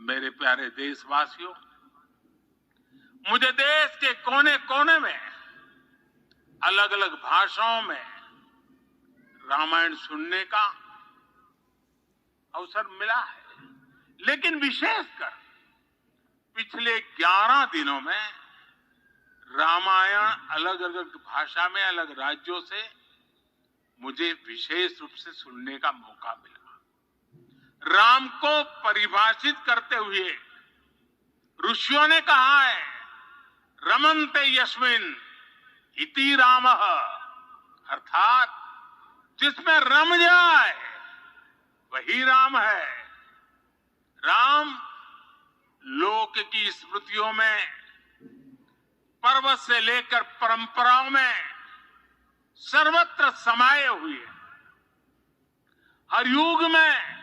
मेरे प्यारे देशवासियों, मुझे देश के कोने कोने में अलग अलग भाषाओं में रामायण सुनने का अवसर मिला है, लेकिन विशेषकर पिछले 11 दिनों में रामायण अलग अलग भाषा में अलग राज्यों से मुझे विशेष रूप से सुनने का मौका मिला। राम को परिभाषित करते हुए ऋषियों ने कहा है, रमन्ते यस्मिन् इति रामः, अर्थात जिसमें रम जाए वही राम है। राम लोक की स्मृतियों में, पर्वत से लेकर परंपराओं में सर्वत्र समाये हुए। हर युग में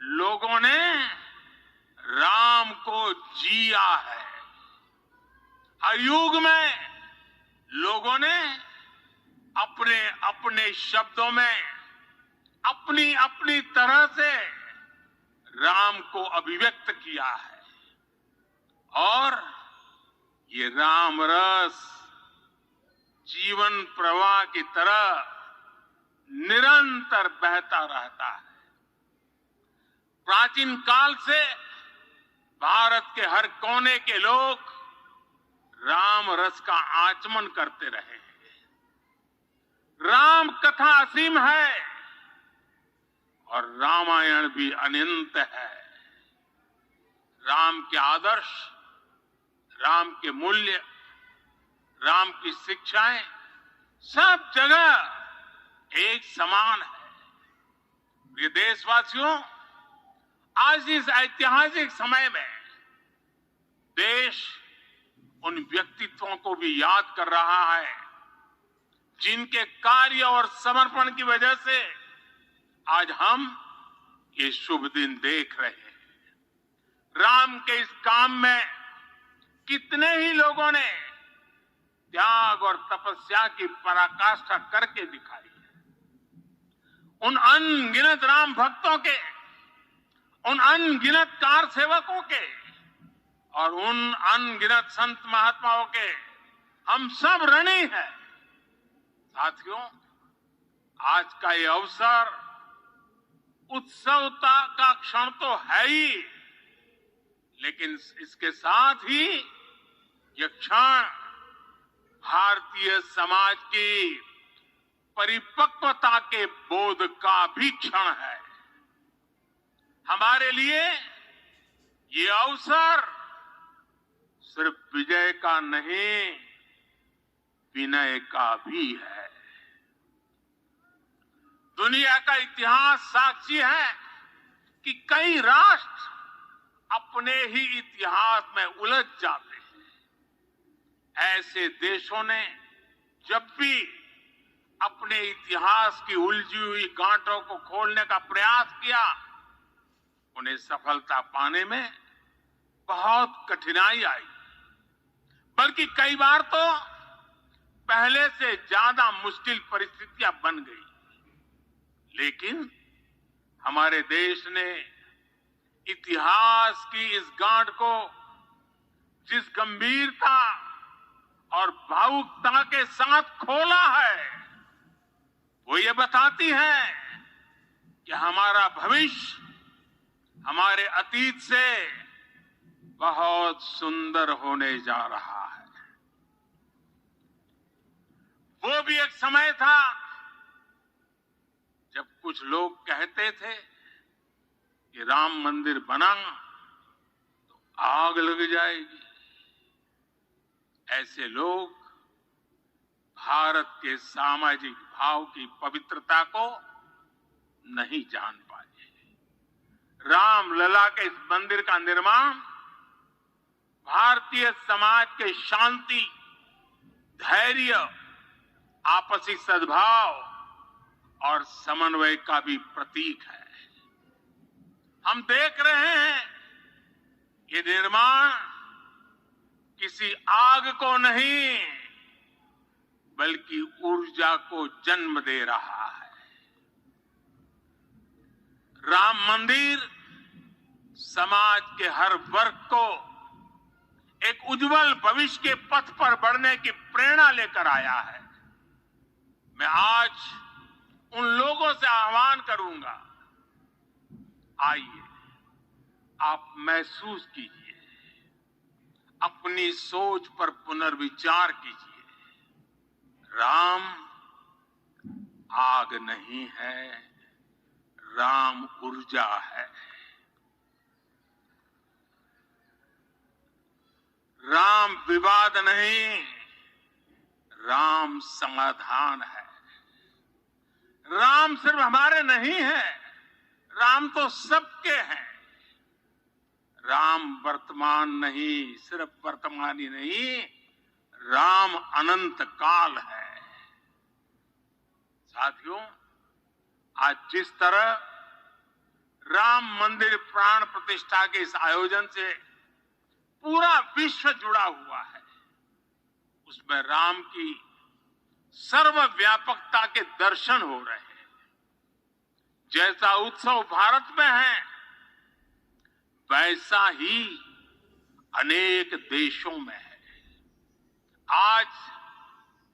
लोगों ने राम को जिया है। हर युग में लोगों ने अपने अपने शब्दों में अपनी अपनी तरह से राम को अभिव्यक्त किया है, और ये राम रस जीवन प्रवाह की तरह निरंतर बहता रहता है। प्राचीन काल से भारत के हर कोने के लोग राम रस का आचमन करते रहे हैं। राम कथा असीम है और रामायण भी अनंत है। राम के आदर्श, राम के मूल्य, राम की शिक्षाएं सब जगह एक समान है। प्रिय देशवासियों, आज इस ऐतिहासिक समय में देश उन व्यक्तित्वों को भी याद कर रहा है जिनके कार्य और समर्पण की वजह से आज हम ये शुभ दिन देख रहे हैं। राम के इस काम में कितने ही लोगों ने त्याग और तपस्या की पराकाष्ठा करके दिखाई है। उन अनगिनत राम भक्तों के, उन अनगिनत कार सेवकों के और उन अनगिनत संत महात्माओं के हम सब ऋणी हैं। साथियों, आज का ये अवसर उत्सवता का क्षण तो है ही, लेकिन इसके साथ ही यह क्षण भारतीय समाज की परिपक्वता के बोध का भी क्षण है। हमारे लिए ये अवसर सिर्फ विजय का नहीं, विनय का भी है। दुनिया का इतिहास साक्षी है कि कई राष्ट्र अपने ही इतिहास में उलझ जाते हैं। ऐसे देशों ने जब भी अपने इतिहास की उलझी हुई गांठों को खोलने का प्रयास किया, उन्हें सफलता पाने में बहुत कठिनाई आई, बल्कि कई बार तो पहले से ज्यादा मुश्किल परिस्थितियां बन गई। लेकिन हमारे देश ने इतिहास की इस गांठ को जिस गंभीरता और भावुकता के साथ खोला है, वो ये बताती है कि हमारा भविष्य हमारे अतीत से बहुत सुंदर होने जा रहा है। वो भी एक समय था जब कुछ लोग कहते थे कि राम मंदिर बना तो आग लग जाएगी। ऐसे लोग भारत के सामाजिक भाव की पवित्रता को नहीं जान पाए। राम लला के इस मंदिर का निर्माण भारतीय समाज के शांति, धैर्य, आपसी सद्भाव और समन्वय का भी प्रतीक है। हम देख रहे हैं ये निर्माण किसी आग को नहीं, बल्कि ऊर्जा को जन्म दे रहा है। राम मंदिर समाज के हर वर्ग को एक उज्जवल भविष्य के पथ पर बढ़ने की प्रेरणा लेकर आया है। मैं आज उन लोगों से आह्वान करूंगा, आइए आप महसूस कीजिए, अपनी सोच पर पुनर्विचार कीजिए। राम आग नहीं है, राम ऊर्जा है। राम विवाद नहीं, राम समाधान है। राम सिर्फ हमारे नहीं है, राम तो सबके हैं। राम वर्तमान नहीं, सिर्फ वर्तमान ही नहीं, राम अनंत काल है। साथियों, आज जिस तरह राम मंदिर प्राण प्रतिष्ठा के इस आयोजन से पूरा विश्व जुड़ा हुआ है, उसमें राम की सर्वव्यापकता के दर्शन हो रहे हैं। जैसा उत्सव भारत में है, वैसा ही अनेक देशों में है। आज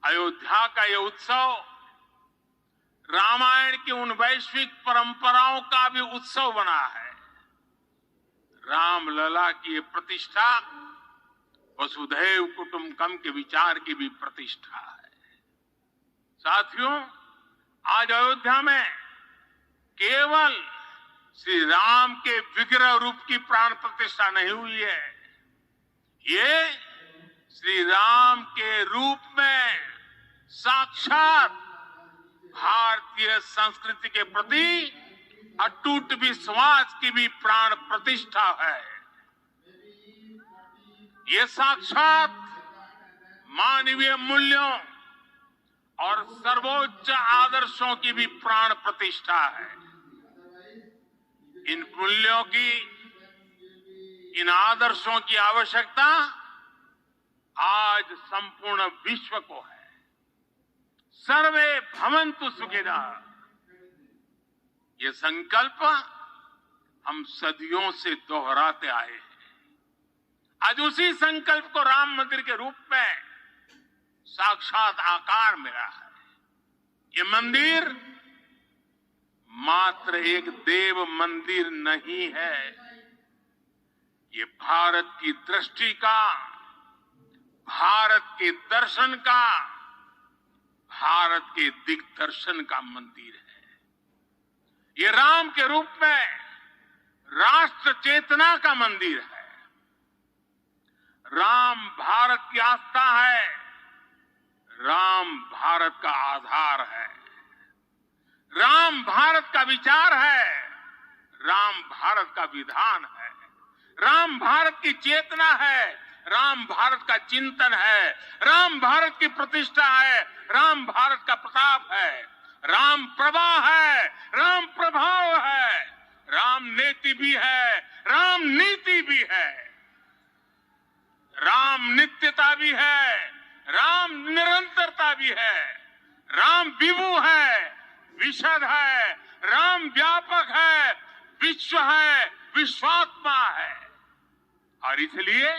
अयोध्या का यह उत्सव रामायण की उन वैश्विक परंपराओं का भी उत्सव बना है। रामलला की ये प्रतिष्ठा वसुधैव कुटुंबकम के विचार की भी प्रतिष्ठा है। साथियों, आज अयोध्या में केवल श्री राम के विग्रह रूप की प्राण प्रतिष्ठा नहीं हुई है, ये श्री राम के रूप में साक्षात भारतीय संस्कृति के प्रति अटूट विश्वास की भी प्राण प्रतिष्ठा है। ये साक्षात मानवीय मूल्यों और सर्वोच्च आदर्शों की भी प्राण प्रतिष्ठा है। इन मूल्यों की, इन आदर्शों की आवश्यकता आज संपूर्ण विश्व को है। सर्वे भवन्तु सुखिनः, ये संकल्प हम सदियों से दोहराते आए हैं। आज उसी संकल्प को राम मंदिर के रूप में साक्षात आकार मिला है। ये मंदिर मात्र एक देव मंदिर नहीं है, ये भारत की दृष्टि का, भारत के दर्शन का, भारत के दिग्दर्शन का मंदिर है। ये राम के रूप में राष्ट्र चेतना का मंदिर है। राम भारत की आस्था है, राम भारत का आधार है, राम भारत का विचार है, राम भारत का विधान है, राम भारत की चेतना है, राम भारत का चिंतन है, राम भारत की प्रतिष्ठा है, राम भारत का प्रताप है, राम प्रवाह है, राम प्रभाव है, राम नेति भी है, राम नीति भी है, राम नित्यता भी है, राम निरंतरता भी है, राम विभु है, विशद है, राम व्यापक है, विश्व है, विश्वात्मा है। और इसलिए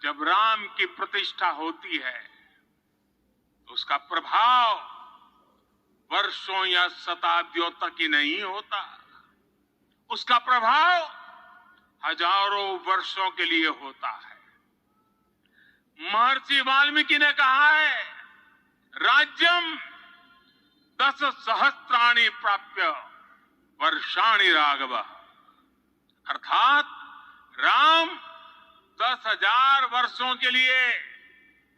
जब राम की प्रतिष्ठा होती है तो उसका प्रभाव वर्षों या शताब्दियों तक ही नहीं होता, उसका प्रभाव हजारों वर्षों के लिए होता है। महर्षि वाल्मीकि ने कहा है, राज्यम 10 सहस्त्राणि प्राप्य वर्षाणि राघव, अर्थात राम 10,000 वर्षों के लिए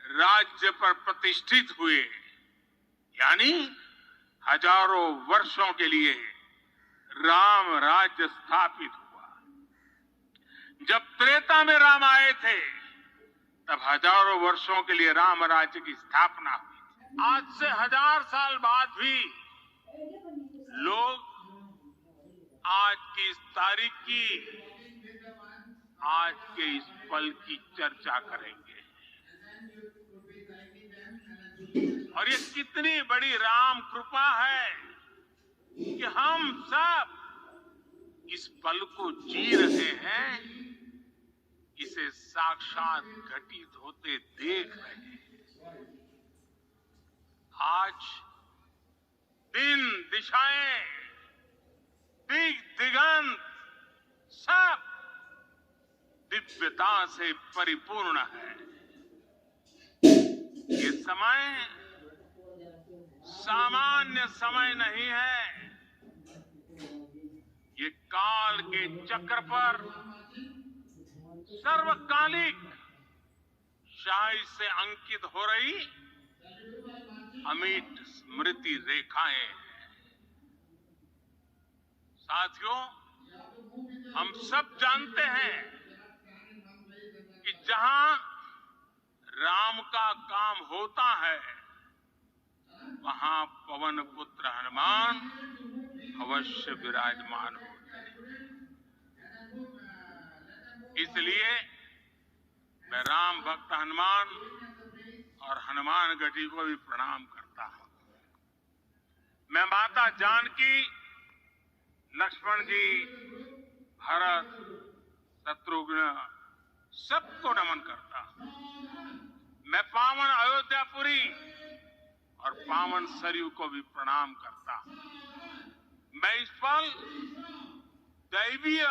राज्य पर प्रतिष्ठित हुए, यानी हजारों वर्षों के लिए राम राज्य स्थापित हुआ। जब त्रेता में राम आए थे तब हजारों वर्षों के लिए राम राज्य की स्थापना हुई। आज से 1000 साल बाद भी लोग आज की इस तारीख की, आज के इस पल की चर्चा करेंगे। और ये कितनी बड़ी राम कृपा है कि हम सब इस पल को जी रहे हैं, इसे साक्षात घटित होते देख रहे हैं। आज दिन दिशाएं, दिग दिगंत सब दिव्यता से परिपूर्ण है। ये समय सामान्य समय नहीं है। ये काल के चक्र पर सर्वकालिक शाही से अंकित हो रही अमिट स्मृति रेखाएं हैं। साथियों, हम सब जानते हैं कि जहां राम का काम होता है, वहां पवन पुत्र हनुमान अवश्य विराजमान होते हैं। इसलिए मैं राम भक्त हनुमान और हनुमान गढ़ी को भी प्रणाम करता हूं। मैं माता जानकी, लक्ष्मण जी, भरत, शत्रुघ्न सबको नमन करता हूं। मैं पावन अयोध्यापुरी और पावन सरयू को भी प्रणाम करता हूं। मैं इस पल दैवीय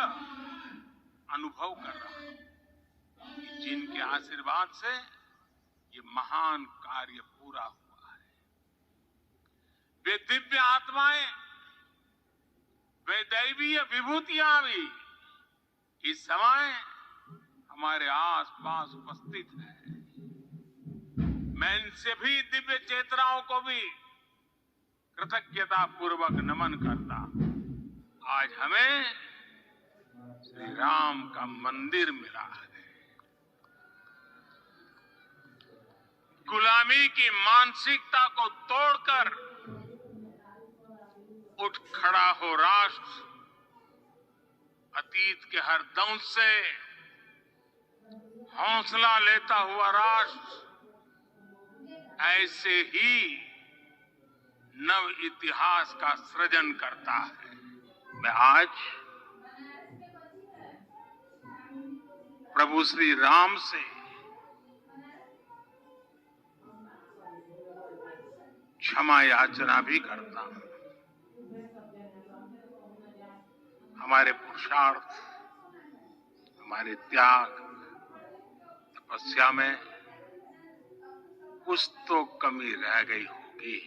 अनुभव कर रहा हूं, जिनके आशीर्वाद से ये महान कार्य पूरा हुआ है। वे दिव्य आत्माएं, वे दैवीय विभूतियां भी इस समय हमारे आसपास उपस्थित है। मैं इन सभी दिव्य चेतनाओं को भी कृतज्ञता पूर्वक नमन करता हूं। आज हमें श्री राम का मंदिर मिला है। गुलामी की मानसिकता को तोड़कर उठ खड़ा हो राष्ट्र, अतीत के हर दंश से हौसला लेता हुआ राष्ट्र ऐसे ही नव इतिहास का सृजन करता है। मैं आज प्रभु श्री राम से क्षमा याचना भी करता हूं। हमारे पुरुषार्थ, हमारे त्याग, तपस्या में कुछ तो कमी रह गई होगी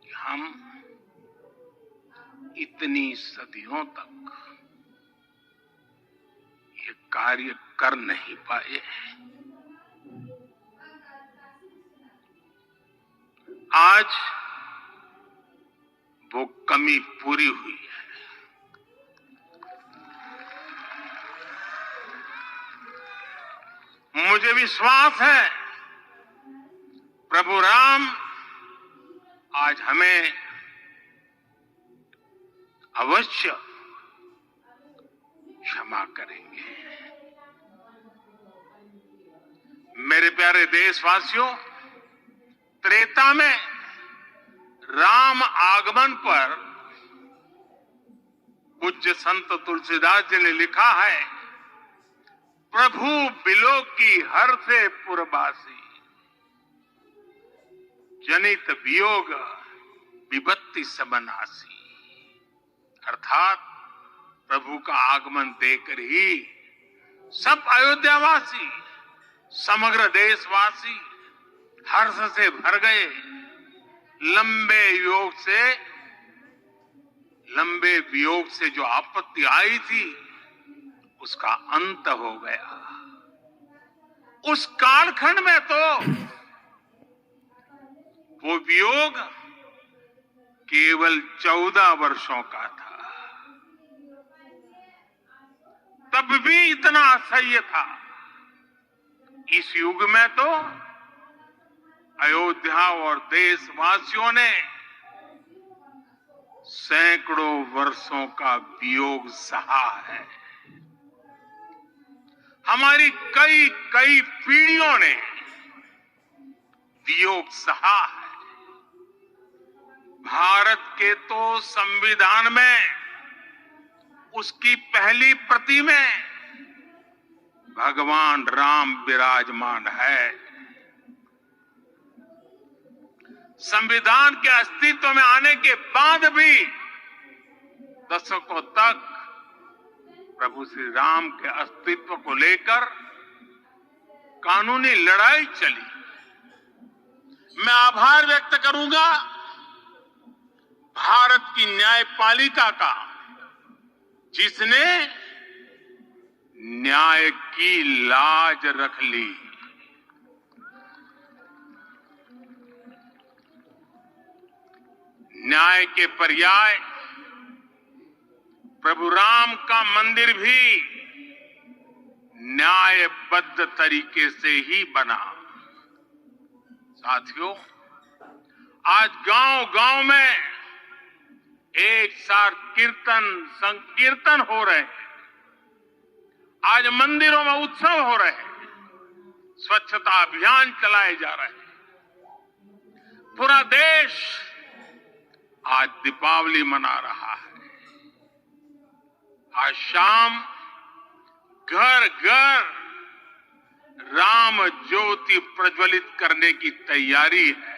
कि हम इतनी सदियों तक ये कार्य कर नहीं पाए। आज वो कमी पूरी हुई है। मुझे विश्वास है प्रभु राम आज हमें अवश्य क्षमा करेंगे। मेरे प्यारे देशवासियों, त्रेता में राम आगमन पर पूज्य संत तुलसीदास जी ने लिखा है, प्रभु बिलोक की हर से पुरबासी, जनित वियोग विपत्ति सबनासी। अर्थात प्रभु का आगमन देकर ही सब अयोध्यावासी, समग्र देशवासी हर्ष से भर गए। लंबे वियोग से जो आपत्ति आई थी, उसका अंत हो गया। उस कालखंड में तो वो वियोग केवल 14 वर्षों का था। तब भी इतना असह्य था। इस युग में तो अयोध्या और देशवासियों ने सैकड़ों वर्षों का वियोग सहा है। हमारी कई कई पीढ़ियों ने वियोग सहा है। भारत के तो संविधान में उसकी पहली प्रति में भगवान राम विराजमान है। संविधान के अस्तित्व में आने के बाद भी दशकों तक प्रभु श्री राम के अस्तित्व को लेकर कानूनी लड़ाई चली। मैं आभार व्यक्त करूंगा भारत की न्यायपालिका का, जिसने न्याय की लाज रख ली। न्याय के पर्याय प्रभु राम का मंदिर भी न्यायबद्ध तरीके से ही बना। साथियों, आज गांव-गांव में एक साथ कीर्तन संकीर्तन हो रहे हैं। आज मंदिरों में उत्सव हो रहे हैं, स्वच्छता अभियान चलाए जा रहे हैं। पूरा देश आज दीपावली मना रहा है। आज शाम घर घर राम ज्योति प्रज्वलित करने की तैयारी है।